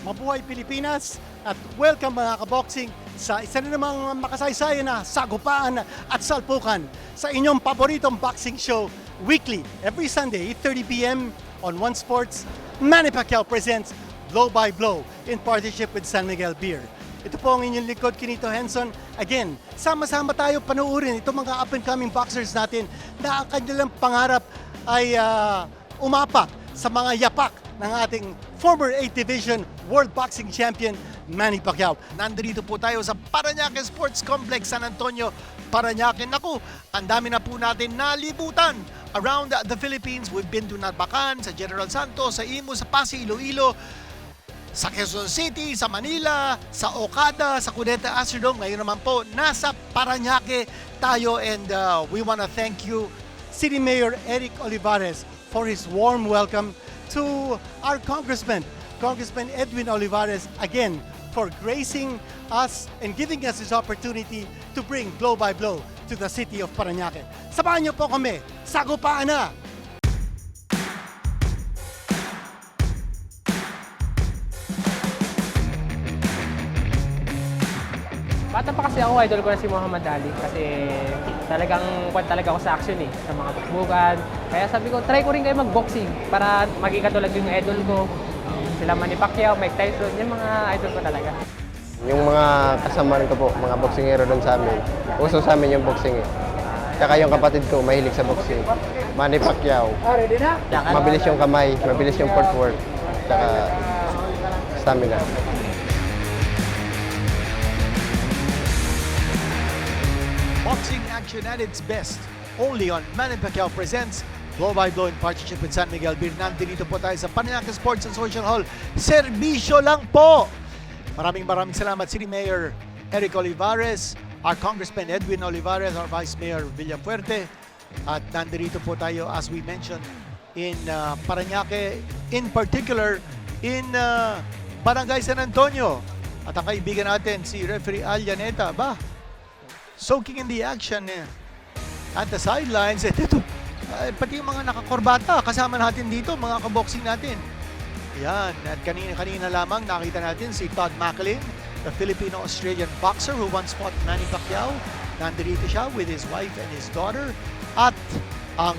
Mabuhay Pilipinas at welcome mga kaboxing sa isa na namang makasaysayan na sagupaan at salpukan sa inyong paboritong boxing show weekly every Sunday 8:30 p.m. on One Sports. Manny Pacquiao presents Blow by Blow in partnership with San Miguel Beer. Ito po ang inyong likod, Kinito Henson. Again, sama-sama tayo panuorin itong mga up-and-coming boxers natin na ang kanilang pangarap ay umapak sa mga yapak ng ating former 8th Division World Boxing Champion Manny Pacquiao. Nandito po tayo sa Parañaque Sports Complex, San Antonio, Parañaque. Naku, ang dami na po natin nalibutan around the Philippines. We've been to Bakbakan, sa General Santos, sa Imus, sa Pasig, Iloilo, sa Quezon City, sa Manila, sa Okada, sa Cudeta Astrodome. Ngayon naman po, nasa Parañaque tayo and we want to thank you, City Mayor Eric Olivares, for his warm welcome to our Congressman Edwin Olivares, again, for gracing us and giving us this opportunity to bring Blow by Blow to the city of Parañaque. Samahan niyo po kami, sagupaan na! Bata pa kasi ako, idol ko na si Muhammad Ali kasi talagang ako sa action sa mga tukbukan. Kaya sabi ko, try ko rin kayo mag-boxing para maging katulad yung idol ko. Sila Manny Pacquiao, Mike Tyson, yung mga idol ko talaga. Yung mga kasamaan ko po, mga boxingero doon sa amin, uso sa amin yung boxing Tsaka yung kapatid ko, mahilig sa boxing. Manny Pacquiao. Mabilis yung kamay, mabilis yung footwork, tsaka stamina. boxing action at its best. Only on Manny Pacquiao presents Blow by Blow in partnership with San Miguel Beer. Nandito po tayo sa Parañaque Sports and Social Hall. Serbisyo lang po! Maraming salamat City Mayor Eric Olivares, our Congressman Edwin Olivares, our Vice Mayor Villafuerte. At nandito po tayo, as we mentioned, in Parañaque, in particular in Barangay San Antonio. At ang kaibigan natin, si Referee Alinader, soaking in the action at the sidelines. Pati yung mga nakakorbata, kasama natin dito, mga kaboxing natin. Yan, at kanina lamang nakita natin si Todd Macklin, the Filipino-Australian boxer who once fought Manny Pacquiao. Nandito siya with his wife and his daughter. At ang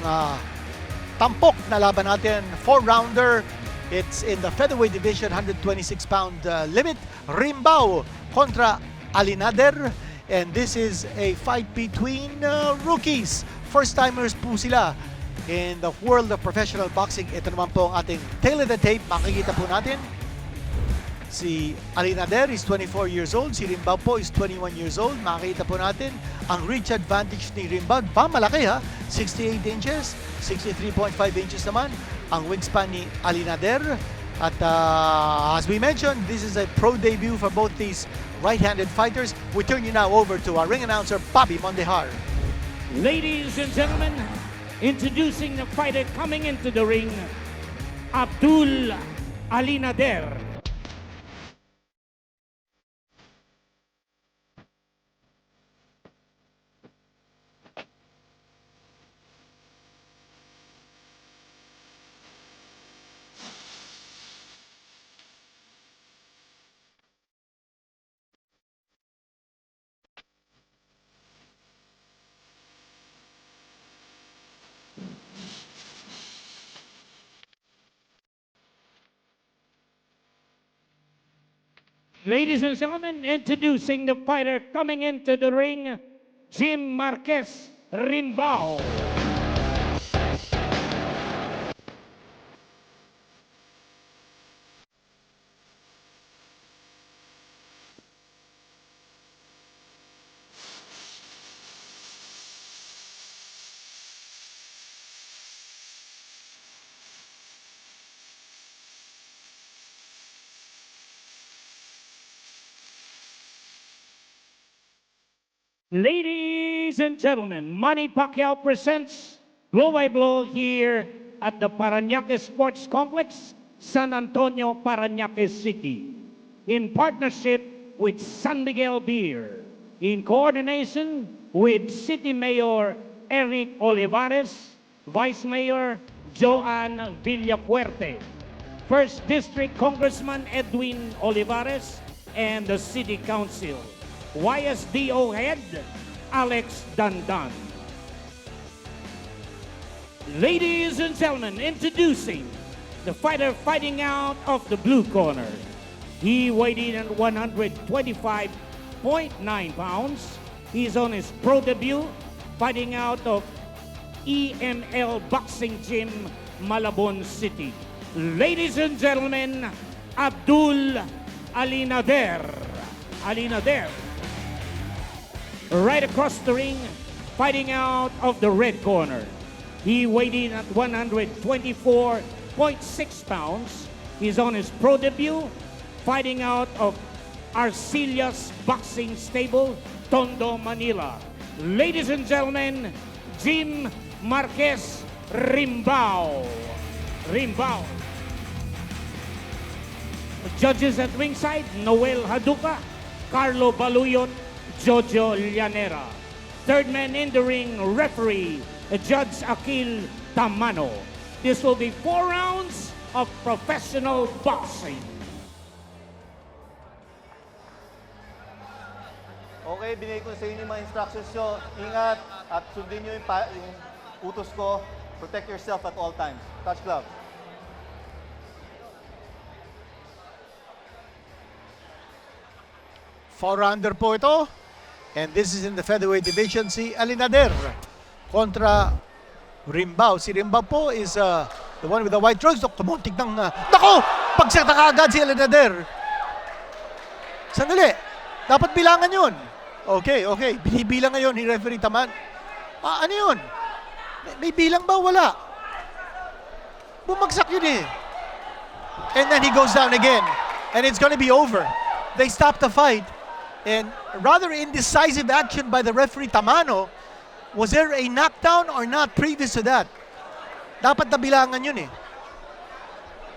tampok na laban natin, 4-rounder. It's in the featherweight division, 126-pound limit. Rimbao kontra Alinader. And this is a fight between rookies. First-timers po sila in the world of professional boxing. Ito naman po ang ating tail of the tape. Makikita po natin si Alinader is 24 years old. Si Rimbao po is 21 years old. Makikita po natin ang reach advantage ni Rimbao. Malaki 68 inches, 63.5 inches naman ang wingspan ni Alinader. At as we mentioned, this is a pro debut for both these right-handed fighters. We turn you now over to our ring announcer, Bobby Mondejar. Ladies and gentlemen, introducing the fighter coming into the ring, Abdul Alinader. Ladies and gentlemen, introducing the fighter coming into the ring, Jim Marquez-Rimbao. Ladies and gentlemen, Manny Pacquiao presents Blow by Blow here at the Parañaque Sports Complex, San Antonio, Parañaque City, in partnership with San Miguel Beer, in coordination with City Mayor Eric Olivares, Vice Mayor Joanne Villafuerte. First District Congressman Edwin Olivares, and the City Council. YSDO Head, Alex Dandan. Ladies and gentlemen, introducing the fighter fighting out of the blue corner. He weighed in at 125.9 pounds. He's on his pro debut, fighting out of EML Boxing Gym, Malabon City. Ladies and gentlemen, Abdul Alinader. Alinader. Right across the ring, fighting out of the red corner. He weighed in at 124.6 pounds. He's on his pro debut, fighting out of Arcelia's Boxing Stable, Tondo, Manila. Ladies and gentlemen, Jim Marquez-Rimbao. Rimbao. Judges at ringside, Noel Haduka, Carlo Baluyot, Jojo Llanera. Third man in the ring, referee, Judge Akil Tamano. This will be 4 rounds of professional boxing. Okay, binigay ko sa inyo yung mga instructions nyo. Ingat at sundin nyo yung utos ko. Protect yourself at all times. Touch glove. Four-rounder po ito. And this is in the featherweight division. Si Alinader kontra Rimbao. Si Rimbao po is the one with the white trunks. Kumuntik ng... Nako! Pagsakta ka agad si Alinader. Sandali. Dapat bilangan yun. Okay. Binibilang ngayon ni referee Taman. Ano yun? May bilang ba? Wala. Bumagsak yun eh. And then he goes down again. And it's gonna be over. They stopped the fight. And rather indecisive action by the referee Tamano. Was there a knockdown or not previous to that? Dapat nabilangan yun eh.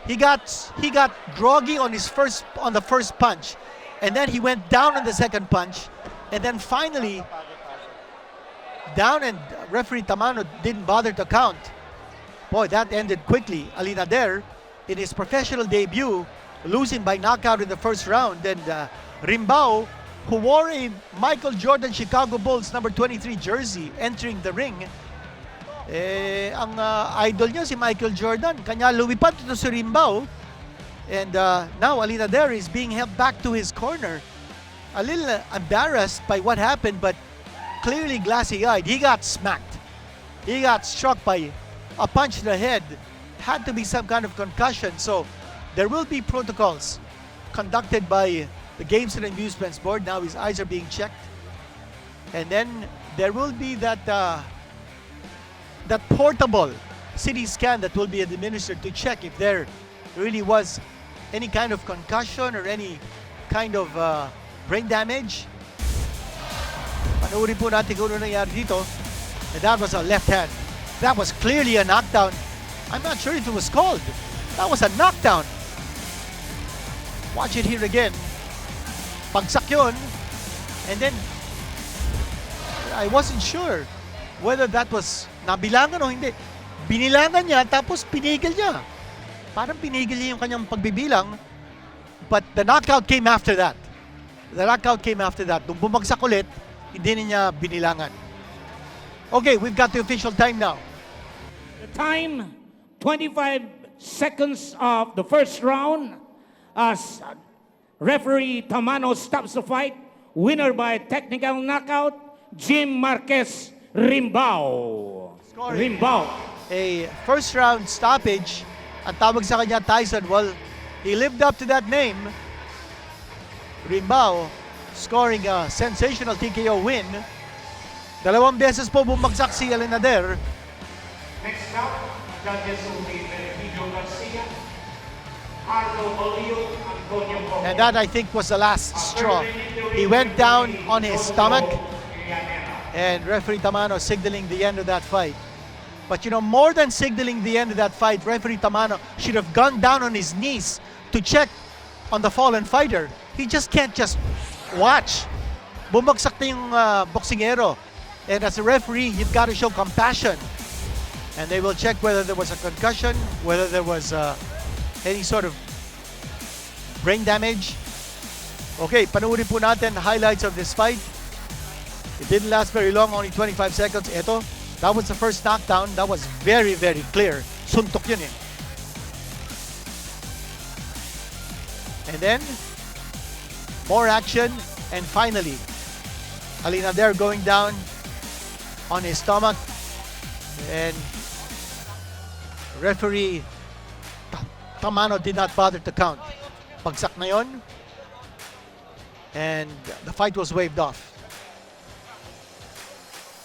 He got groggy on the first punch. And then he went down on the second punch. And then finally down, and referee Tamano didn't bother to count. Boy, that ended quickly. Alinader, in his professional debut, losing by knockout in the first round. And Rimbao, who wore a Michael Jordan Chicago Bulls number 23 jersey entering the ring, ang idol niya si Michael Jordan. Kanya lumipad ito si Rimbao. And now Alinader is being held back to his corner. A little embarrassed by what happened, but clearly glassy-eyed. He got smacked. He got struck by a punch to the head. Had to be some kind of concussion. So there will be protocols conducted by the Games and Amusements Board. Now his eyes are being checked. And then there will be that portable CT scan that will be administered to check if there really was any kind of concussion or any kind of brain damage. Panoorin po natin kung ano nangyari dito. And that was a left hand. That was clearly a knockdown. I'm not sure if it was called. That was a knockdown. Watch it here again. Pagsak yun. And then, I wasn't sure whether that was nabilangan o hindi. Binilangan niya, tapos pinigil niya. Parang pinigil niya yung kanyang pagbibilang. But the knockout came after that. The knockout came after that. Nung bumagsak ulit, hindi niya binilangan. Okay, we've got the official time now. The time, 25 seconds of the first round. As referee Tamano stops the fight. Winner by technical knockout, Jim Marquez-Rimbao. Rimbao. A first round stoppage. Ang tawag sa kanya Tyson. Well, he lived up to that name. Rimbao scoring a sensational TKO win. 2 beses po bumagsak si Alinader. Next up, judges will be Benedito Garcia, Carlo Baluyot, Antonio Coco. And that, I think, was the last straw. He went down on his stomach. And referee Tamano signaling the end of that fight. But you know, more than signaling the end of that fight, referee Tamano should have gone down on his knees to check on the fallen fighter. He just can't just watch. Bumagsak na yung boksingero. And as a referee, you've got to show compassion. And they will check whether there was a concussion, whether there was any sort of brain damage. Okay, panoorin po natin highlights of this fight. It didn't last very long, only 25 seconds. Ito, that was the first knockdown. That was very, very clear. Suntok yun eh. And then, more action. And finally, Alinader going down on his stomach. And referee Tamano did not bother to count. Pagsak na yun. And the fight was waved off.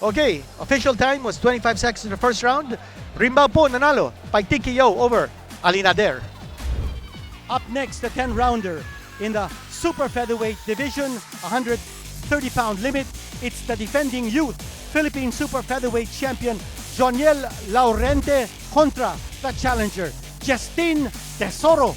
Okay, official time was 25 seconds in the first round. Rimbao po nanalo by TKO over Alinader. Up next, the 10-rounder in the super featherweight division, 130-pound limit. It's the defending youth Philippine super featherweight champion Joniel Laurente kontra the challenger Justine Tesoro